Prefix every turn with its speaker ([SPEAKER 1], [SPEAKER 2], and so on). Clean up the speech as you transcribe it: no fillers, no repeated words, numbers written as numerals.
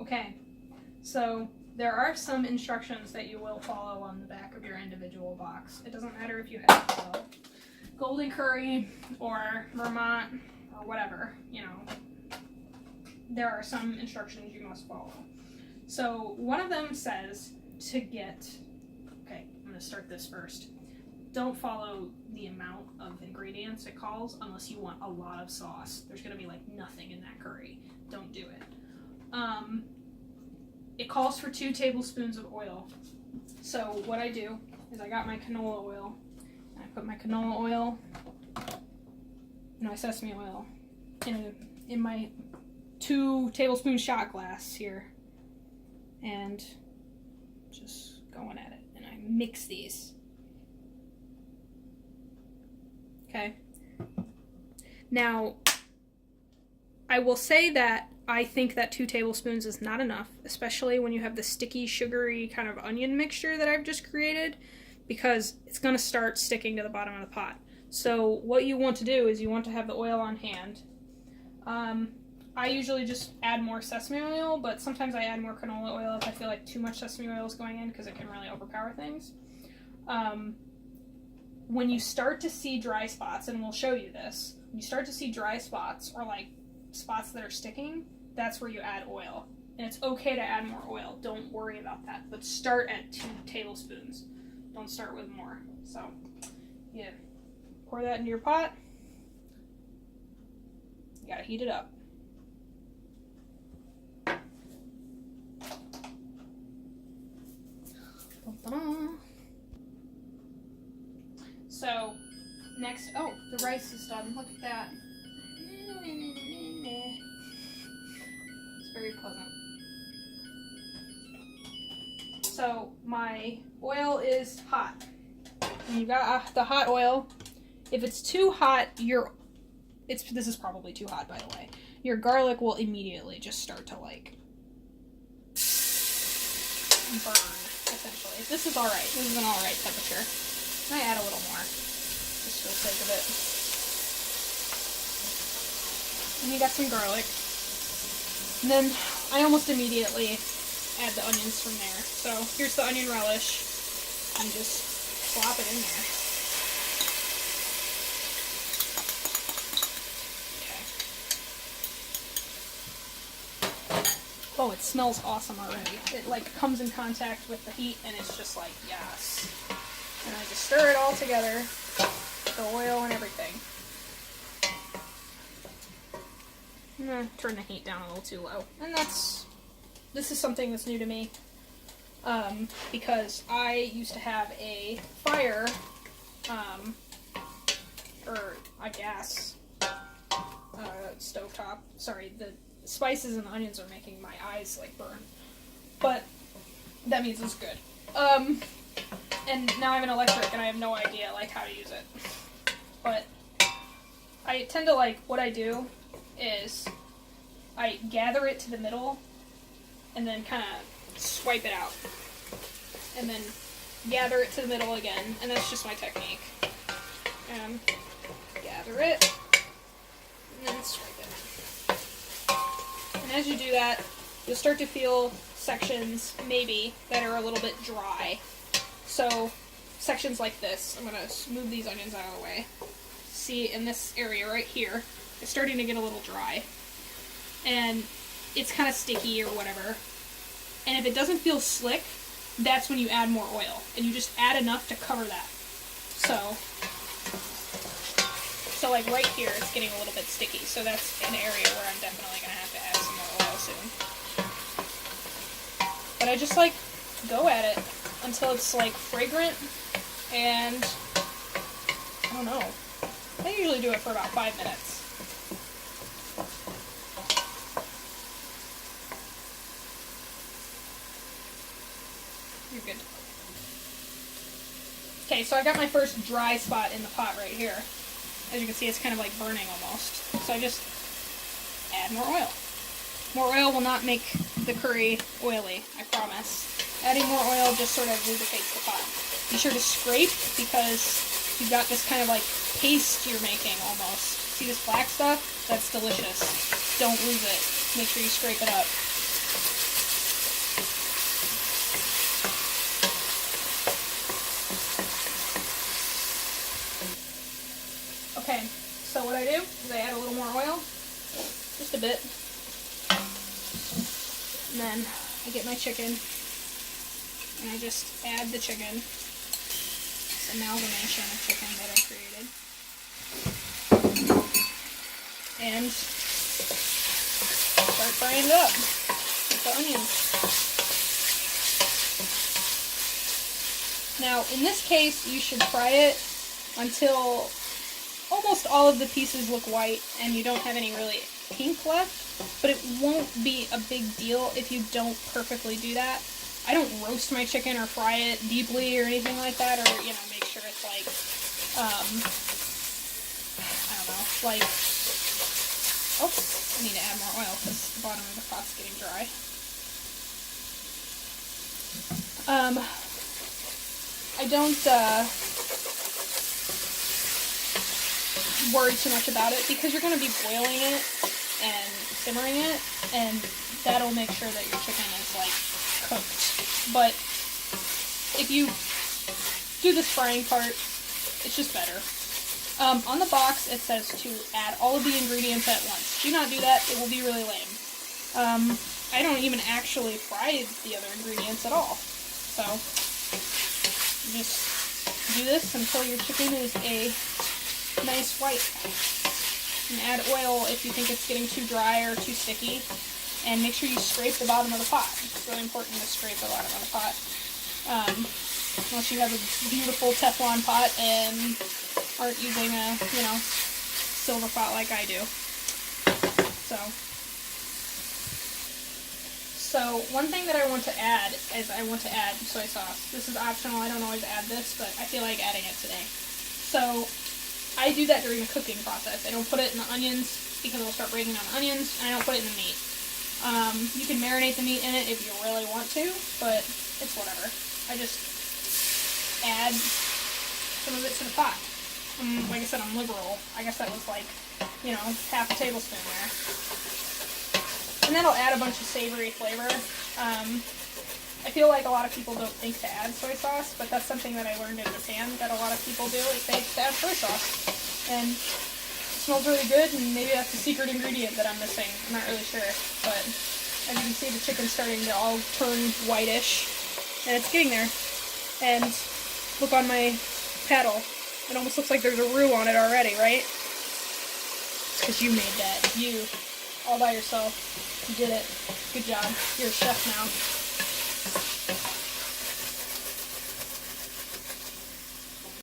[SPEAKER 1] Okay, so there are some instructions that you will follow on the back of your individual box. It doesn't matter if you have Golden Curry or Vermont or whatever, you know. There are some instructions you must follow. So one of them says to get, okay, I'm going to start this first. Don't follow the amount of ingredients it calls unless you want a lot of sauce. There's going to be like nothing in that curry. Don't do it. It calls for 2 tablespoons of oil. So what I do is I got my canola oil, and I put my canola oil, no, sesame oil, in my 2 tablespoon shot glass here, and just going at it, and I mix these. Okay. Now, I will say that I think that 2 tablespoons is not enough, especially when you have the sticky, sugary kind of onion mixture that I've just created, because it's going to start sticking to the bottom of the pot. So what you want to do is you want to have the oil on hand. I usually just add more sesame oil, but sometimes I add more canola oil if I feel like too much sesame oil is going in, because it can really overpower things. When you start to see dry spots, and we'll show you this, when you start to see dry spots or like spots that are sticking, that's where you add oil. And it's okay to add more oil. Don't worry about that. But start at 2 tablespoons. Don't start with more. So, yeah. Pour that into your pot. You gotta heat it up. So, next, oh, the rice is done. Look at that. It's very pleasant. So, my oil is hot. And you got the hot oil. If it's too hot, this is probably too hot, by the way. Your garlic will immediately just start to like burn, essentially. This is alright. This is an alright temperature. I add a little more, just for the sake of it. And you got some garlic. And then I almost immediately add the onions from there. So here's the onion relish. And just plop it in there. Okay. Oh, it smells awesome already. It like comes in contact with the heat and it's just like, yes. And I just stir it all together, the oil and everything. I'm gonna turn the heat down a little too low. And this is something that's new to me, because I used to have a fire, or a gas, stovetop. Sorry, the spices and the onions are making my eyes like burn. But that means it's good. And now I have an electric and I have no idea like how to use it. But I tend to like, what I do is I gather it to the middle and then kind of swipe it out. And then gather it to the middle again, and that's just my technique. And gather it, and then swipe it. And as you do that, you'll start to feel sections, maybe, that are a little bit dry. So, sections like this, I'm going to move these onions out of the way. See, in this area right here, it's starting to get a little dry. And it's kind of sticky or whatever. And if it doesn't feel slick, that's when you add more oil. And you just add enough to cover that. So like right here, it's getting a little bit sticky. So that's an area where I'm definitely going to have to add some more oil soon. But I just like go at it until it's like fragrant, and I don't know. I usually do it for about 5 minutes. You're good. Okay, so I got my first dry spot in the pot right here. As you can see, it's kind of like burning almost. So I just add more oil. More oil will not make the curry oily, I promise. Adding more oil just sort of lubricates the pot. Be sure to scrape, because you've got this kind of like paste you're making almost. See this black stuff? That's delicious. Don't lose it. Make sure you scrape it up. is I add a little more oil, just a bit, and then I get my chicken, and I just add the chicken, this amalgamation of chicken that I created, and start frying it up with the onions. Now, in this case, you should fry it until almost all of the pieces look white and you don't have any really pink left, but it won't be a big deal if you don't perfectly do that. I don't roast my chicken or fry it deeply or anything like that, or, you know, make sure it's like, I don't know, like, oops, I need to add more oil because the bottom of the pot's getting dry. I don't worry too much about it because you're going to be boiling it and simmering it, and that'll make sure that your chicken is like cooked. But if you do this frying part, it's just better. On the box it says to add all of the ingredients at once. Do not do that, it will be really lame. I don't even actually fry the other ingredients at all. So just do this until your chicken is a nice white. And add oil if you think it's getting too dry or too sticky. And make sure you scrape the bottom of the pot. It's really important to scrape the bottom of the pot. Unless you have a beautiful Teflon pot and aren't using a, you know, silver pot like I do. So one thing that I want to add is I want to add soy sauce. This is optional. I don't always add this, but I feel like adding it today. So I do that during the cooking process. I don't put it in the onions because it'll start breaking down the onions, and I don't put it in the meat. You can marinate the meat in it if you really want to, but it's whatever. I just add some of it to the pot. Like I said, I'm liberal. I guess that was like, you know, half a tablespoon there. And that'll add a bunch of savory flavor. I feel like a lot of people don't think to add soy sauce, but that's something that I learned in Japan that a lot of people do, is they add soy sauce. And it smells really good, and maybe that's the secret ingredient that I'm missing. I'm not really sure. But as you can see, the chicken's starting to all turn whitish, and it's getting there. And look on my paddle. It almost looks like there's a roux on it already, right? It's because you made that. You, all by yourself. You did it. Good job. You're a chef now.